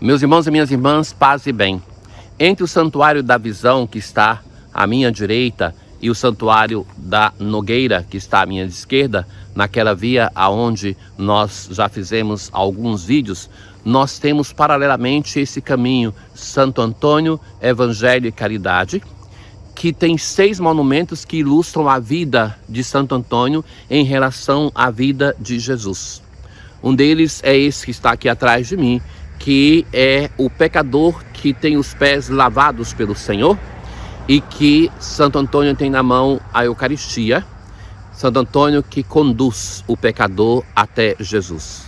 Meus irmãos e minhas irmãs, paz e bem. Entre o santuário da visão, que está à minha direita, e o santuário da Nogueira, que está à minha esquerda, naquela via aonde nós já fizemos alguns vídeos, nós temos paralelamente esse caminho Santo Antônio, Evangelho e Caridade, que tem 6 monumentos que ilustram a vida de Santo Antônio em relação à vida de Jesus. Um deles é esse que está aqui atrás de mim, que é o pecador que tem os pés lavados pelo Senhor e que Santo Antônio tem na mão a Eucaristia. Santo Antônio que conduz o pecador até Jesus.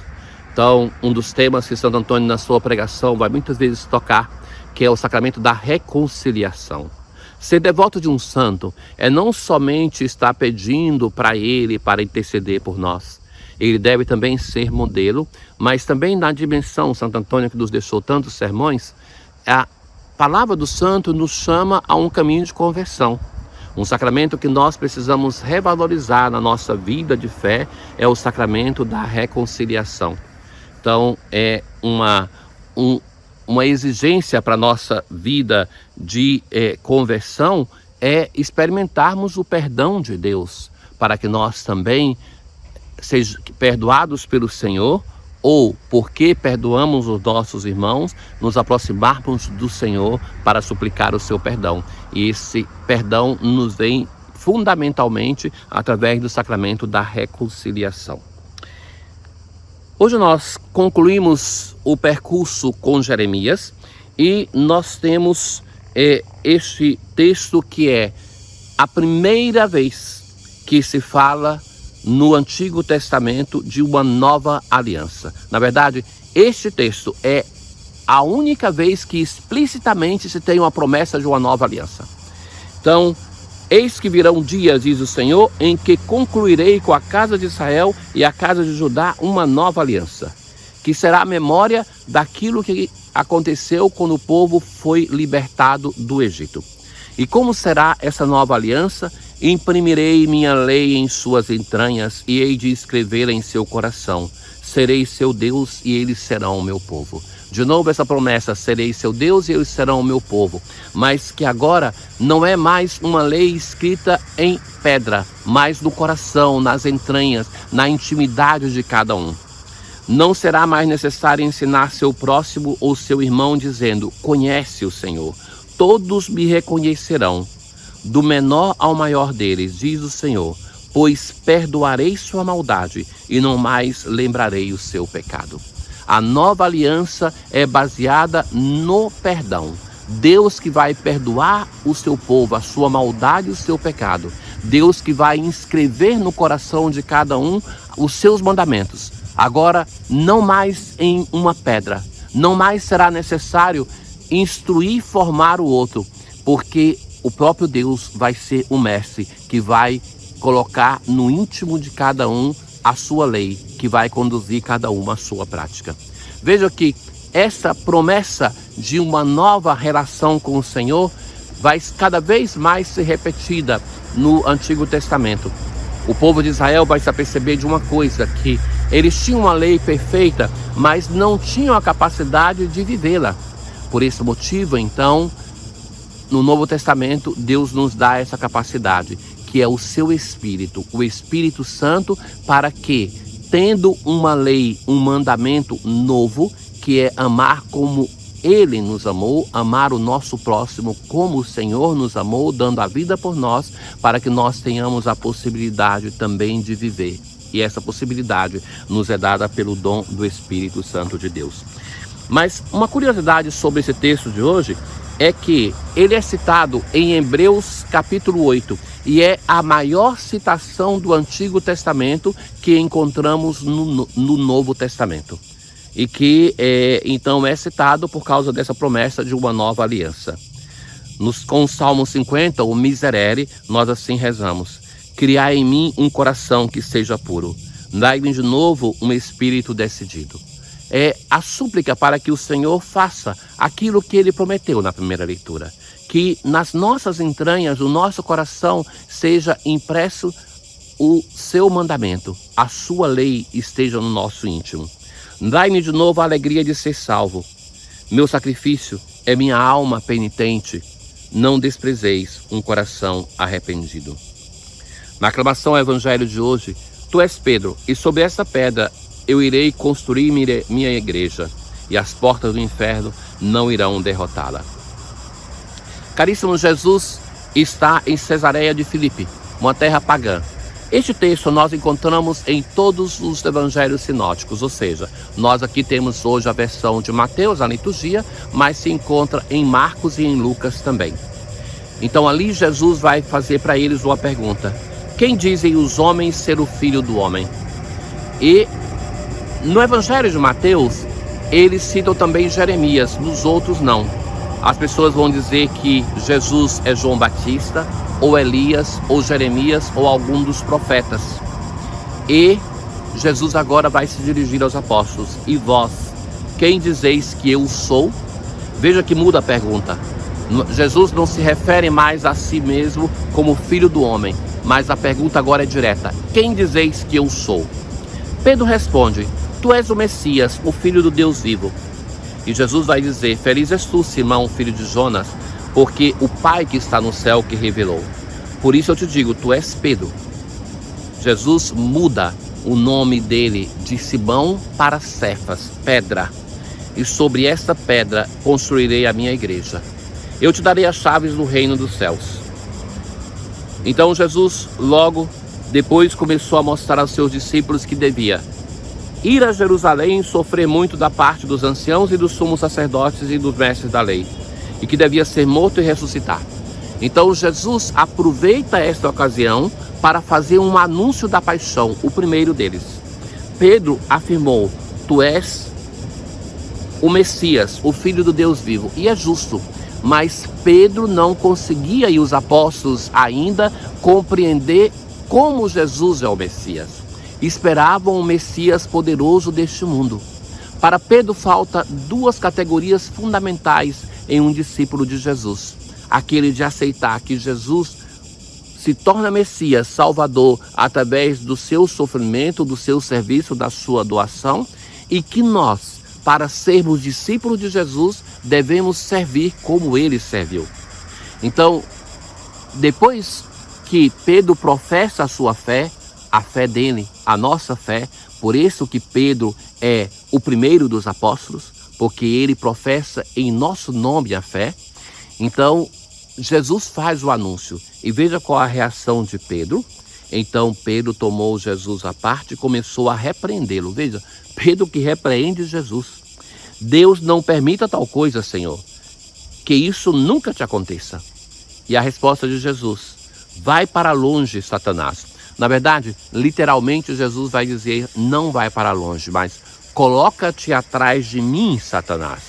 Então, um dos temas que Santo Antônio na sua pregação vai muitas vezes tocar, que é o sacramento da reconciliação. Ser devoto de um santo é não somente estar pedindo para ele para interceder por nós. Ele deve também ser modelo, mas também na dimensão, Santo Antônio que nos deixou tantos sermões, a palavra do santo nos chama a um caminho de conversão. Um sacramento que nós precisamos revalorizar na nossa vida de fé é o sacramento da reconciliação. Então é uma exigência para a nossa vida de conversão é experimentarmos o perdão de Deus, para que nós também sejam perdoados pelo Senhor, ou porque perdoamos os nossos irmãos, nos aproximarmos do Senhor para suplicar o seu perdão. E esse perdão nos vem fundamentalmente através do sacramento da reconciliação. Hoje nós concluímos o percurso com Jeremias e nós temos este texto que é a primeira vez que se fala no Antigo Testamento de uma nova aliança. Na verdade, este texto é a única vez que explicitamente se tem uma promessa de uma nova aliança. Então, eis que virão dias, diz o Senhor, em que concluirei com a casa de Israel e a casa de Judá uma nova aliança, que será a memória daquilo que aconteceu quando o povo foi libertado do Egito. E como será essa nova aliança? Imprimirei minha lei em suas entranhas e hei de escrevê-la em seu coração. Serei seu Deus e eles serão o meu povo. De novo essa promessa, serei seu Deus e eles serão o meu povo. Mas que agora não é mais uma lei escrita em pedra, mas no coração, nas entranhas, na intimidade de cada um. Não será mais necessário ensinar seu próximo ou seu irmão dizendo, conhece o Senhor. Todos me reconhecerão, do menor ao maior deles, diz o Senhor, pois perdoarei sua maldade e não mais lembrarei o seu pecado. A nova aliança é baseada no perdão. Deus que vai perdoar o seu povo, a sua maldade e o seu pecado. Deus que vai inscrever no coração de cada um os seus mandamentos. Agora, não mais em uma pedra. Não mais será necessário instruir e formar o outro, porque o próprio Deus vai ser o mestre que vai colocar no íntimo de cada um a sua lei, que vai conduzir cada um à sua prática. Veja que essa promessa de uma nova relação com o Senhor vai cada vez mais ser repetida no Antigo Testamento. O povo de Israel vai se aperceber de uma coisa, que eles tinham uma lei perfeita, mas não tinham a capacidade de vivê-la. Por esse motivo, então, no Novo Testamento, Deus nos dá essa capacidade, que é o seu Espírito, o Espírito Santo, para que, tendo uma lei, um mandamento novo, que é amar como Ele nos amou, amar o nosso próximo como o Senhor nos amou, dando a vida por nós, para que nós tenhamos a possibilidade também de viver. E essa possibilidade nos é dada pelo dom do Espírito Santo de Deus. Mas uma curiosidade sobre esse texto de hoje é que ele é citado em Hebreus capítulo 8 e é a maior citação do Antigo Testamento que encontramos no Novo Testamento. E que então é citado por causa dessa promessa de uma nova aliança. Com o Salmo 50, o Miserere, nós assim rezamos. Criai em mim um coração que seja puro. Dai-me de novo um espírito decidido. É a súplica para que o Senhor faça aquilo que Ele prometeu na primeira leitura. Que nas nossas entranhas, o nosso coração, seja impresso o seu mandamento, a sua lei esteja no nosso íntimo. Dai-me de novo a alegria de ser salvo. Meu sacrifício é minha alma penitente. Não desprezeis um coração arrependido. Na aclamação ao evangelho de hoje, tu és Pedro, e sobre essa pedra eu irei construir minha igreja, e as portas do inferno não irão derrotá-la. Caríssimo, Jesus está em Cesareia de Filipe, uma terra pagã. Este texto nós encontramos em todos os evangelhos sinóticos, ou seja, nós aqui temos hoje a versão de Mateus, a liturgia, mas se encontra em Marcos e em Lucas também. Então ali Jesus vai fazer para eles uma pergunta: quem dizem os homens ser o Filho do Homem? E no evangelho de Mateus, eles citam também Jeremias, nos outros não. As pessoas vão dizer que Jesus é João Batista, ou Elias, ou Jeremias, ou algum dos profetas. E Jesus agora vai se dirigir aos apóstolos: e vós, quem dizeis que eu sou? Veja que muda a pergunta. Jesus não se refere mais a si mesmo como Filho do Homem, mas a pergunta agora é direta: quem dizeis que eu sou? Pedro responde: tu és o Messias, o Filho do Deus vivo. E Jesus vai dizer: feliz és tu, Simão, filho de Jonas, porque o Pai que está no céu que revelou. Por isso eu te digo, tu és Pedro. Jesus muda o nome dele de Simão para Cefas, pedra. E sobre esta pedra construirei a minha igreja. Eu te darei as chaves do reino dos céus. Então Jesus logo depois começou a mostrar aos seus discípulos que devia ir a Jerusalém, sofrer muito da parte dos anciãos e dos sumos sacerdotes e dos mestres da lei, e que devia ser morto e ressuscitar. Então Jesus aproveita esta ocasião para fazer um anúncio da paixão, o primeiro deles. Pedro afirmou: tu és o Messias, o Filho do Deus vivo. E é justo, mas Pedro não conseguia, e os apóstolos ainda, compreender como Jesus é o Messias. Esperavam um Messias poderoso deste mundo. Para Pedro falta duas categorias fundamentais em um discípulo de Jesus: aquele de aceitar que Jesus se torna Messias, Salvador, através do seu sofrimento, do seu serviço, da sua doação, e que nós, para sermos discípulos de Jesus, devemos servir como ele serviu. Então, depois que Pedro professa a sua fé, a fé dele, a nossa fé, por isso que Pedro é o primeiro dos apóstolos, porque ele professa em nosso nome a fé. Então, Jesus faz o anúncio, e veja qual a reação de Pedro. Então Pedro tomou Jesus à parte e começou a repreendê-lo. Veja, Pedro que repreende Jesus. Deus não permita tal coisa, Senhor, que isso nunca te aconteça. E a resposta de Jesus: vai para longe, Satanás. Na verdade, literalmente Jesus vai dizer: não vai para longe, mas coloca-te atrás de mim, Satanás.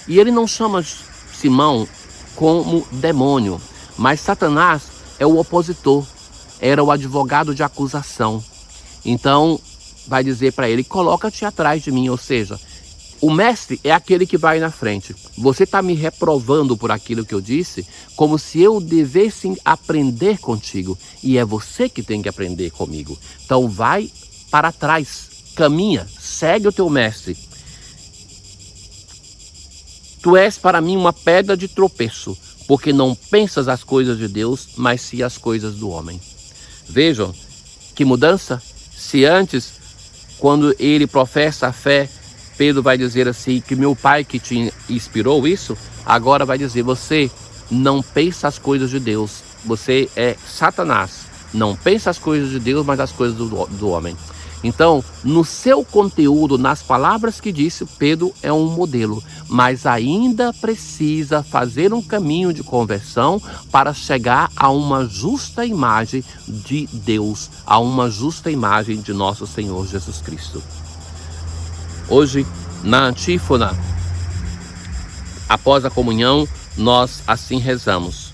E ele não chama Simão como demônio, mas Satanás é o opositor, era o advogado de acusação. Então vai dizer para ele: coloca-te atrás de mim, ou seja, o mestre é aquele que vai na frente. Você está me reprovando por aquilo que eu disse, como se eu devesse aprender contigo, e é você que tem que aprender comigo. Então vai para trás, caminha, segue o teu mestre. Tu és para mim uma pedra de tropeço, porque não pensas as coisas de Deus, mas sim as coisas do homem. Vejam que mudança. Se antes, quando ele professa a fé, Pedro vai dizer assim, que meu Pai que te inspirou isso, agora vai dizer: você não pensa as coisas de Deus, você é Satanás, não pensa as coisas de Deus, mas as coisas do homem. Então, no seu conteúdo, nas palavras que disse, Pedro é um modelo, mas ainda precisa fazer um caminho de conversão para chegar a uma justa imagem de Deus, a uma justa imagem de nosso Senhor Jesus Cristo. Hoje, na antífona, após a comunhão, nós assim rezamos: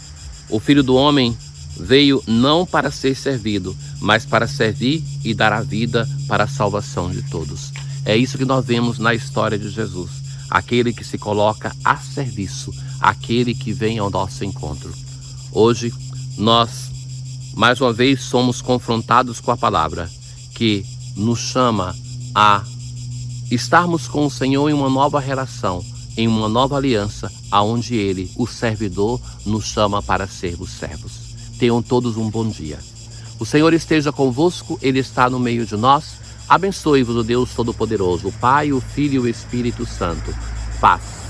o Filho do Homem veio não para ser servido, mas para servir e dar a vida para a salvação de todos. É isso que nós vemos na história de Jesus, aquele que se coloca a serviço, aquele que vem ao nosso encontro. Hoje, nós, mais uma vez, somos confrontados com a palavra que nos chama a estarmos com o Senhor em uma nova relação, em uma nova aliança, aonde Ele, o servidor, nos chama para sermos servos. Tenham todos um bom dia. O Senhor esteja convosco, Ele está no meio de nós. Abençoe-vos o Deus Todo-Poderoso, o Pai, o Filho e o Espírito Santo. Paz.